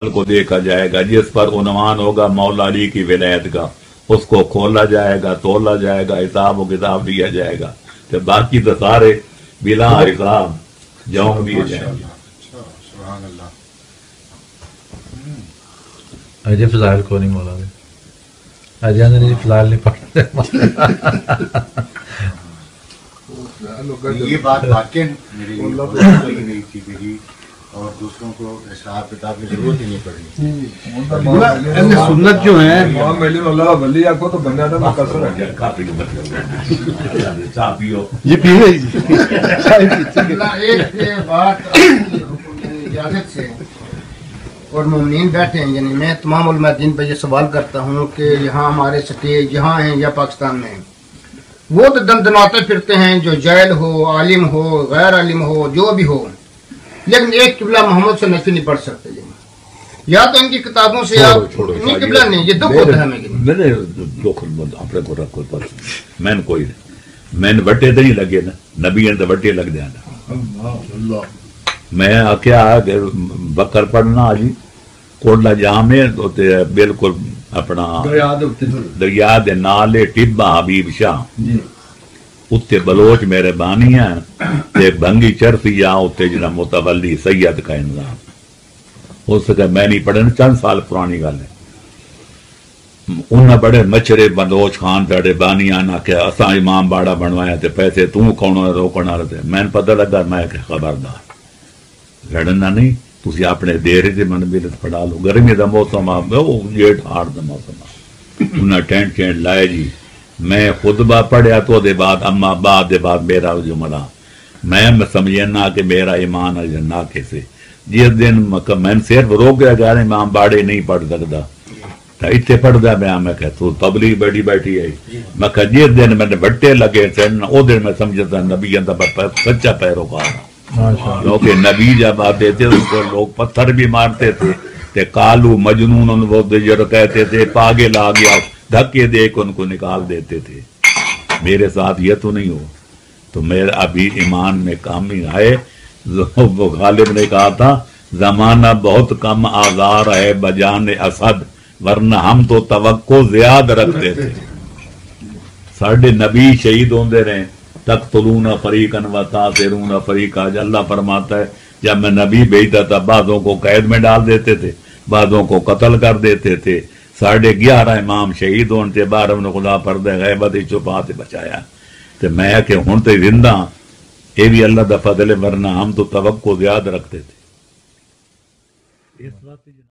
کو دیکھا جائے گا جس پر عنوان ہوگا مولا علی کی ولایت کا، اس کو کھولا جائے گا، تولا جائے گا، حساب و کتاب لیا جائے گا، تو باقی تو سارے بلا حساب جاؤں بھی جائیں گے۔ اجے فضائل کو نہیں مولا اجے نے فضائل نہیں پڑھتے۔ یہ بات واقعی میری نہیں تھی میری، اور دوسروں کو حساب کتاب کی ضرورت ہی نہیں پڑی۔ سنت جو ہے یہ پی رہی ایک بات اجازت سے، اور مومنین بیٹھے ہیں، یعنی میں تمام علماء دین پہ یہ سوال کرتا ہوں کہ یہاں ہمارے سٹیج جہاں ہیں یا پاکستان میں ہیں، وہ تو دندناتے پھرتے ہیں، جو جاہل ہو، عالم ہو، غیر عالم ہو، جو بھی ہو، لیکن ایک قبلہ محمد سے نفی نہیں پڑھ سکتے۔ یا تو ان کی کتابوں سے آپ نہیں قبلہ نہیں، یہ دکھ ہوتا ہے ہمیں۔ میں نے دکھ اپنے کو رکھو پر میں نے کوئی میں نے بٹے تو نہیں لگے نا، نبی نے تو بٹے لگ دیا نا۔ میں کیا بکر پڑھنا جی کوٹلا جہاں میں بالکل اپنا دریا دے نالے ٹبا حبیب شاہ اتنے بلوچ میرے بانی ہیں تے بھنگی چرفی یا اتنے جنا متولی سید کا انضام ہو سکے میں نہیں پڑھے، چند سال پرانی گل ہے۔ انہیں بڑے مچھرے بلوچ خان تڑے بانی آنا کہ اساں امام باڑا بنوایا تے پیسے توں کون روکنا رہتے، میں نے پتہ لگا میں کہ خبردار لڑنا نہیں، تسی اپنے دیرے سے من بلت پڑھا لو، گرمی دا موسم آ جیٹ ہاڑ دا موسم آ انہیں ٹینٹ ٹینٹ لائے جی۔ میں خطبہ پڑھیا تو دے بعد اما بعد دے بعد میرا جو ملا میں سمجھنا کہ میرا ایمان ہے جنا کیسے جس دن میں صرف روک گیا کہ امام باڑے نہیں پڑھ سکتا اتنے پڑھتا میں کہ تو تبلیغ بیٹھی بیٹھی ہے، میں کہ جس دن میں نے بٹے لگے وہ دن میں سمجھتا نبی سچا پیروکار، کیونکہ نبی جب آتے تھے ان کو لوگ پتھر بھی مارتے تھے تے کالو مجنون وہ کہتے تھے پاگل آ گیا، دھکے دے کے ان کو نکال دیتے تھے۔ میرے ساتھ یہ تو نہیں ہو، تو میرا ابھی ایمان میں کمی ہے۔ وہ غالب نے کہا تھا زمانہ بہت کم آزار ہے بجان اسد، ورنہ ہم تو توقع زیادہ رکھتے تھے۔ ساڑھے نبی شہید ہوندے رہے، تقتلون فریقا و تاثرون فریقا، اللہ فرماتا ہے جب میں نبی بھیجتا تھا بعضوں کو قید میں ڈال دیتے تھے، بعضوں کو قتل کر دیتے تھے۔ 11.5 امام شہید ہونے تے 12 نے خدا پردہ غیبت چھپا تے بچایا، تے میں کہ ہن تے زندہ یہ بھی اللہ دا فضل ہے، ورنہ ہم تو توقع زیادہ رکھتے تھے۔